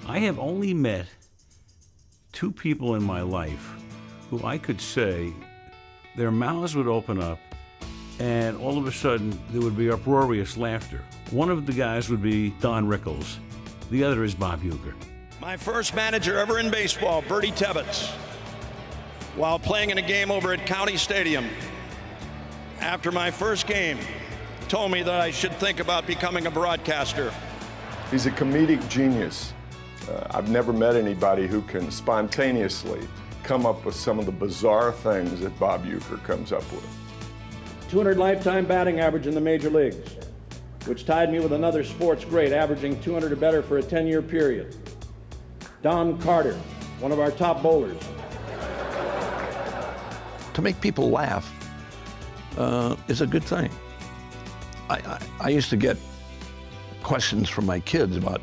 I have only met two people in my life who I could say their mouths would open up and all of a sudden there would be uproarious laughter. One of the guys would be Don Rickles. The other is Bob Uecker. My first manager ever in baseball, Bertie Tebbetts, while playing in a game over at County Stadium, after my first game, told me that I should think about becoming a broadcaster. He's a comedic genius. I've never met anybody who can spontaneously come up with some of the bizarre things that Bob Uecker comes up with. 200 lifetime batting average in the major leagues, which tied me with another sports great averaging 200 or better for a 10-year period. Don Carter, one of our top bowlers. To make people laugh is a good thing. I used to get questions from my kids about,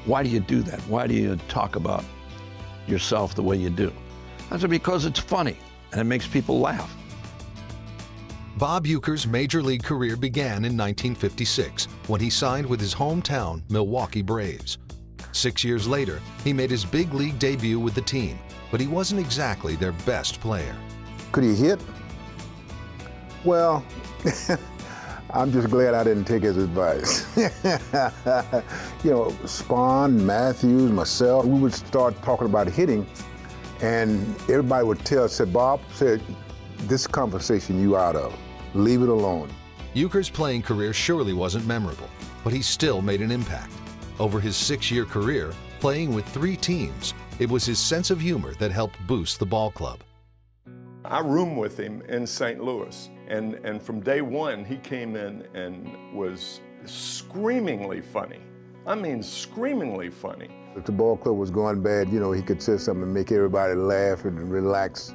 why do you do that? Why do you talk about yourself the way you do? I said, because it's funny and it makes people laugh. Bob Uecker's major league career began in 1956 when he signed with his hometown Milwaukee Braves. 6 years later, he made his big league debut with the team, but he wasn't exactly their best player. Could he hit? Well, I'm just glad I didn't take his advice. You know, Spahn, Matthews, myself, we would start talking about hitting, and everybody would said, Bob, said, this conversation you out of. Leave it alone. Uecker's playing career surely wasn't memorable, but he still made an impact. Over his 6-year career, playing with 3 teams, it was his sense of humor that helped boost the ball club. I roomed with him in St. Louis, and from day one, he came in and was screamingly funny. I mean, screamingly funny. If the ball club was going bad, you know, he could say something and make everybody laugh and relax.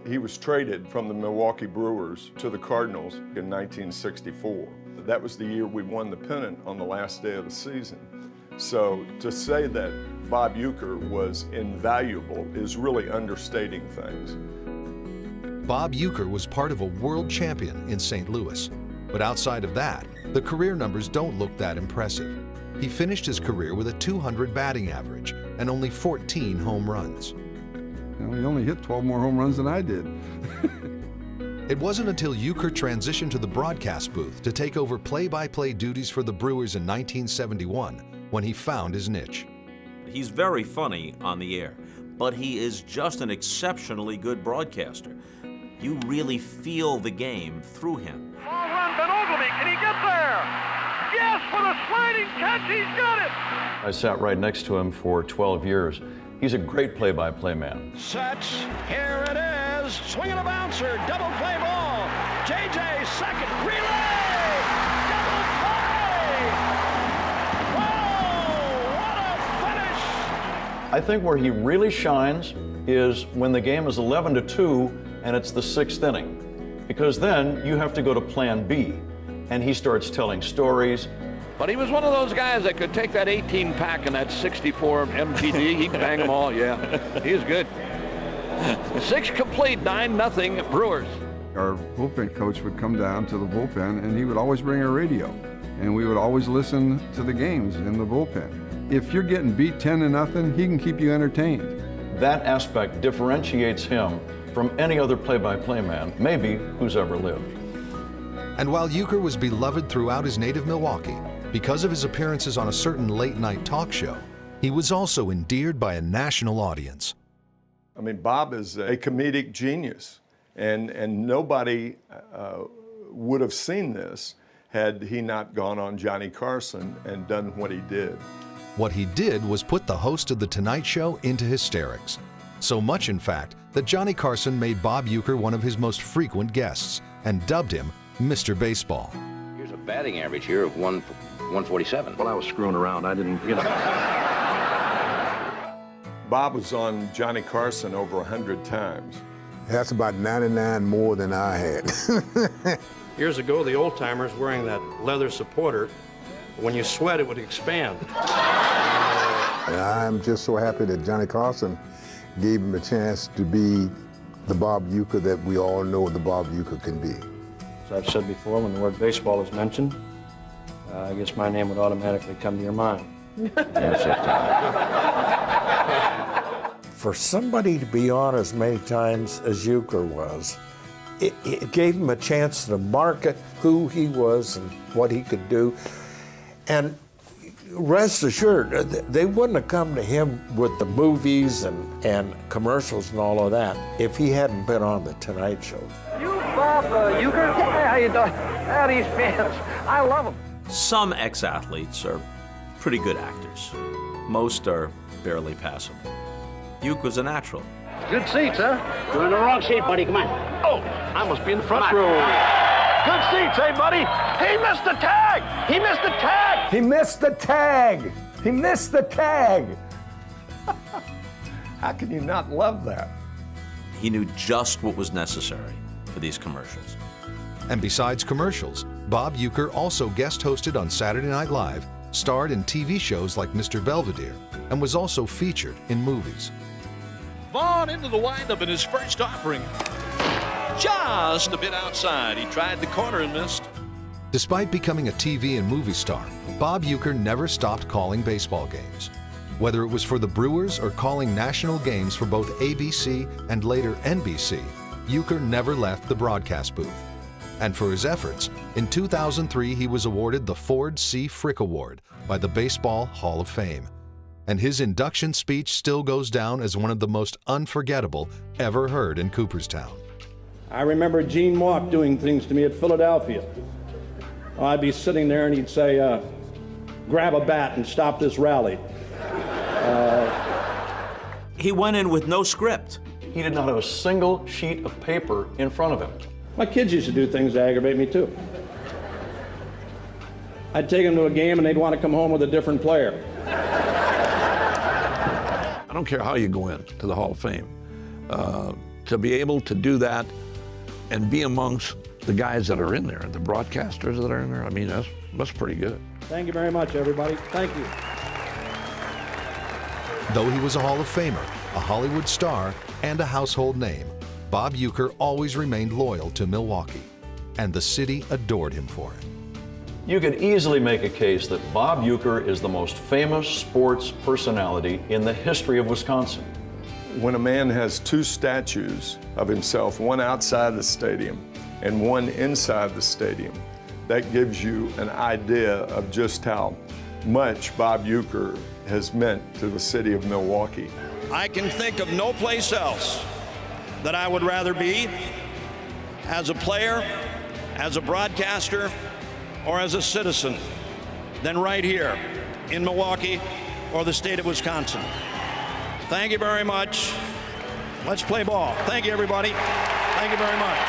He was traded from the Milwaukee Brewers to the Cardinals in 1964. That was the year we won the pennant on the last day of the season. So to say that Bob Uecker was invaluable is really understating things. Bob Uecker was part of a world champion in St. Louis, but outside of that, the career numbers don't look that impressive. He finished his career with a 200 batting average and only 14 home runs. You know, he only hit 12 more home runs than I did. It wasn't until Uecker transitioned to the broadcast booth to take over play-by-play duties for the Brewers in 1971 when he found his niche. He's very funny on the air, but he is just an exceptionally good broadcaster. You really feel the game through him. Ball runs on Ogilvy. Can he get there? Yes, with a sliding catch, he's got it. I sat right next to him for 12 years. He's a great play-by-play man. Sets, here it is. Swing and a bouncer, double play ball. JJ second, relay, double play. Whoa, what a finish. I think where he really shines is when the game is 11-2 and it's the 6th inning, because then you have to go to plan B, and he starts telling stories. But he was one of those guys that could take that 18-pack and that 64 MTD. He can bang them all, yeah. He is good. 6 complete, 9-0 Brewers. Our bullpen coach would come down to the bullpen, and he would always bring a radio, and we would always listen to the games in the bullpen. If you're getting beat 10-0, he can keep you entertained. That aspect differentiates him from any other play-by-play man, maybe, who's ever lived. And while Uecker was beloved throughout his native Milwaukee, because of his appearances on a certain late-night talk show, he was also endeared by a national audience. I mean, Bob is a comedic genius, and nobody would have seen this had he not gone on Johnny Carson and done what he did. What he did was put the host of The Tonight Show into hysterics. So much, in fact, that Johnny Carson made Bob Uecker one of his most frequent guests and dubbed him Mr. Baseball. Here's a batting average here of 147. Well, I was screwing around. I didn't, you know. Bob was on Johnny Carson over 100 times. That's about 99 more than I had. Years ago, the old-timers wearing that leather supporter, when you sweat, it would expand. And I'm just so happy that Johnny Carson gave him a chance to be the Bob Uecker that we all know the Bob Uecker can be. As I've said before, when the word baseball is mentioned, I guess my name would automatically come to your mind. That's a tie. For somebody to be on as many times as Uecker was, it gave him a chance to market who he was and what he could do. And rest assured, they wouldn't have come to him with the movies and commercials and all of that if he hadn't been on The Tonight Show. You, Bob Uecker? Hey, how you doing? How these fans? I love them. Some ex-athletes are pretty good actors. Most are barely passable. Uecker was a natural. Good seats, huh? You're in the wrong seat, buddy. Come on. Oh, I must be in the front row. Good seats, hey, buddy. He missed the tag. He missed the tag. He missed the tag. He missed the tag. How can you not love that? He knew just what was necessary for these commercials. And besides commercials, Bob Uecker also guest hosted on Saturday Night Live, starred in TV shows like Mr. Belvedere, and was also featured in movies. Vaughn into the windup in his first offering. Just a bit outside. He tried the corner and missed. Despite becoming a TV and movie star, Bob Uecker never stopped calling baseball games. Whether it was for the Brewers or calling national games for both ABC and later NBC, Uecker never left the broadcast booth. And for his efforts, in 2003 he was awarded the Ford C. Frick Award by the Baseball Hall of Fame. And his induction speech still goes down as one of the most unforgettable ever heard in Cooperstown. I remember Gene Walk doing things to me at Philadelphia. I'd be sitting there and he'd say, grab a bat and stop this rally. He went in with no script. He did not have a single sheet of paper in front of him. My kids used to do things that aggravate me too. I'd take them to a game and they'd want to come home with a different player. I don't care how you go in to the Hall of Fame. To be able to do that and be amongst the guys that are in there, the broadcasters that are in there, I mean, that's pretty good. Thank you very much, everybody. Thank you. Though he was a Hall of Famer, a Hollywood star, and a household name, Bob Uecker always remained loyal to Milwaukee, and the city adored him for it. You could easily make a case that Bob Uecker is the most famous sports personality in the history of Wisconsin. When a man has two statues of himself, one outside the stadium and one inside the stadium, that gives you an idea of just how much Bob Uecker has meant to the city of Milwaukee. I can think of no place else that I would rather be as a player, as a broadcaster, or as a citizen than right here in Milwaukee or the state of Wisconsin. Thank you very much. Let's play ball. Thank you, everybody. Thank you very much.